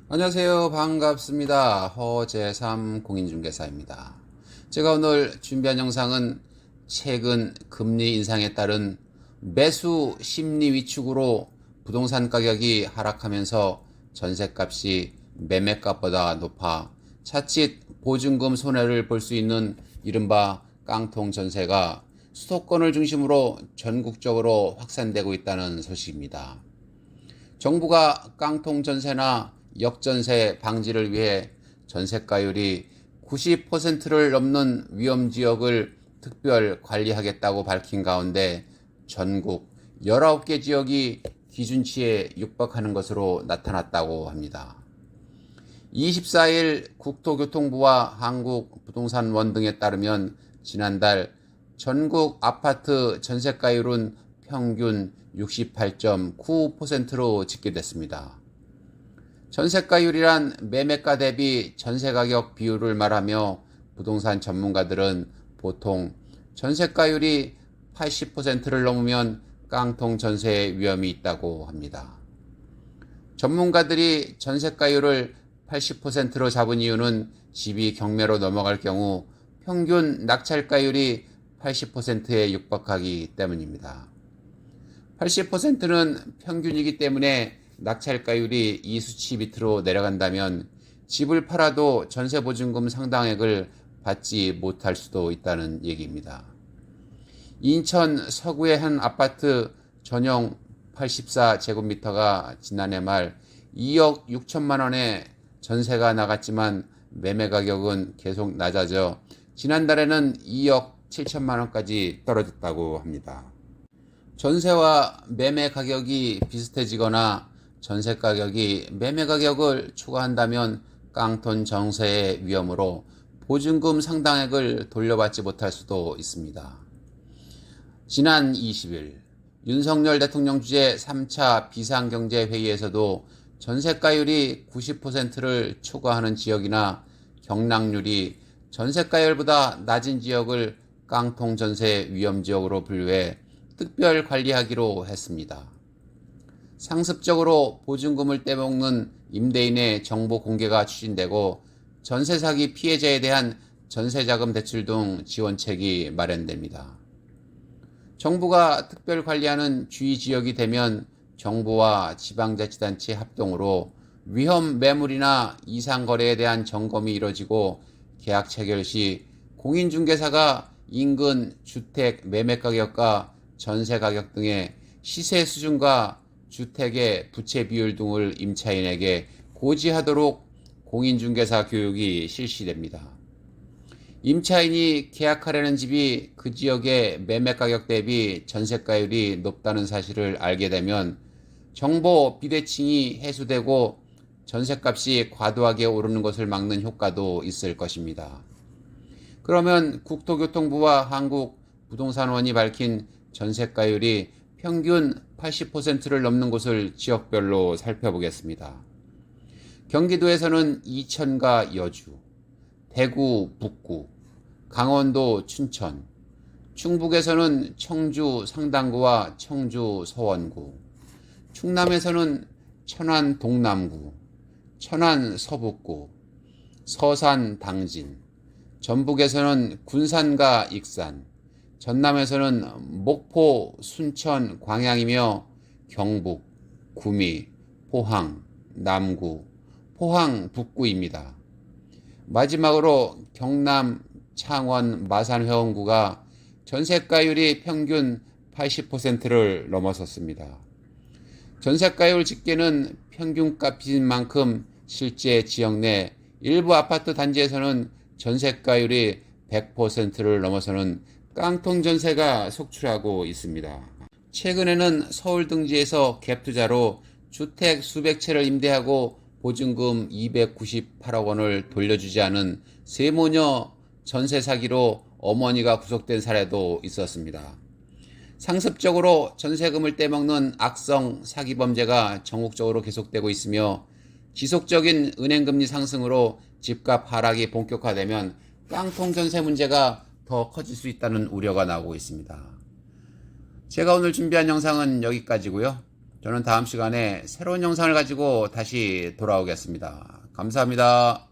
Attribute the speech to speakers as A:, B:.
A: 안녕하세요. 반갑습니다. 허재삼 공인중개사입니다. 제가 오늘 준비한 영상은 최근 금리 인상에 따른 매수 심리 위축으로 부동산 가격이 하락하면서 전셋값이 매매값보다 높아 자칫 보증금 손해를 볼 수 있는 이른바 깡통 전세가 수도권을 중심으로 전국적으로 확산되고 있다는 소식입니다. 정부가 깡통 전세나 역전세 방지를 위해 전세가율이 90%를 넘는 위험지역을 특별 관리하겠다고 밝힌 가운데 전국 19개 지역이 기준치에 육박하는 것으로 나타났다고 합니다. 24일 국토교통부와 한국부동산원 등에 따르면 지난달 전국 아파트 전세가율은 평균 68.9%로 집계됐습니다. 전세가율이란 매매가 대비 전세가격 비율을 말하며 부동산 전문가들은 보통 전세가율이 80%를 넘으면 깡통 전세의 위험이 있다고 합니다. 전문가들이 전세가율을 80%로 잡은 이유는 집이 경매로 넘어갈 경우 평균 낙찰가율이 80%에 육박하기 때문입니다. 80%는 평균이기 때문에 낙찰가율이 이 수치 밑으로 내려간다면 집을 팔아도 전세보증금 상당액을 받지 못할 수도 있다는 얘기입니다. 인천 서구의 한 아파트 전용 84제곱미터가 지난해 말 2억 6천만 원에 전세가 나갔지만 매매 가격은 계속 낮아져 지난달에는 2억 7천만 원까지 떨어졌다고 합니다. 전세와 매매 가격이 비슷해지거나 전세 가격이 매매 가격을 초과한다면 깡통 전세의 위험으로 보증금 상당액을 돌려받지 못할 수도 있습니다. 지난 20일 윤석열 대통령 주재 3차 비상경제회의에서도 전세가율이 90%를 초과하는 지역이나 경락률이 전세가율보다 낮은 지역을 깡통 전세 위험지역으로 분류해 특별 관리하기로 했습니다. 상습적으로 보증금을 떼먹는 임대인의 정보 공개가 추진되고 전세 사기 피해자에 대한 전세자금 대출 등 지원책이 마련됩니다. 정부가 특별 관리하는 주의 지역이 되면 정부와 지방자치단체 합동으로 위험 매물이나 이상 거래에 대한 점검이 이뤄지고 계약 체결 시 공인중개사가 인근 주택 매매 가격과 전세 가격 등의 시세 수준과 주택의 부채 비율 등을 임차인에게 고지하도록 공인중개사 교육이 실시됩니다. 임차인이 계약하려는 집이 그 지역의 매매 가격 대비 전세가율이 높다는 사실을 알게 되면 정보 비대칭이 해소되고 전세값이 과도하게 오르는 것을 막는 효과도 있을 것입니다. 그러면 국토교통부와 한국부동산원이 밝힌 전세가율이 평균 80%를 넘는 곳을 지역별로 살펴보겠습니다. 경기도에서는 이천과 여주, 대구 북구, 강원도 춘천, 충북에서는 청주 상당구와 청주 서원구, 충남에서는 천안 동남구, 천안 서북구, 서산 당진, 전북에서는 군산과 익산, 전남에서는 목포, 순천, 광양이며 경북, 구미, 포항, 남구, 포항 북구입니다. 마지막으로 경남, 창원, 마산 회원구가 전세가율이 평균 80%를 넘어섰습니다. 전세가율 집계는 평균값인 만큼 실제 지역 내 일부 아파트 단지에서는 전세가율이 100%를 넘어서는 깡통 전세가 속출하고 있습니다. 최근에는 서울 등지에서 갭투자로 주택 수백 채를 임대하고 보증금 298억 원을 돌려주지 않은 세모녀 전세 사기로 어머니가 구속된 사례도 있었습니다. 상습적으로 전세금을 떼먹는 악성 사기 범죄가 전국적으로 계속되고 있으며 지속적인 은행금리 상승으로 집값 하락이 본격화되면 깡통 전세 문제가 더 커질 수 있다는 우려가 나오고 있습니다. 제가 오늘 준비한 영상은 여기까지고요. 저는 다음 시간에 새로운 영상을 가지고 다시 돌아오겠습니다. 감사합니다.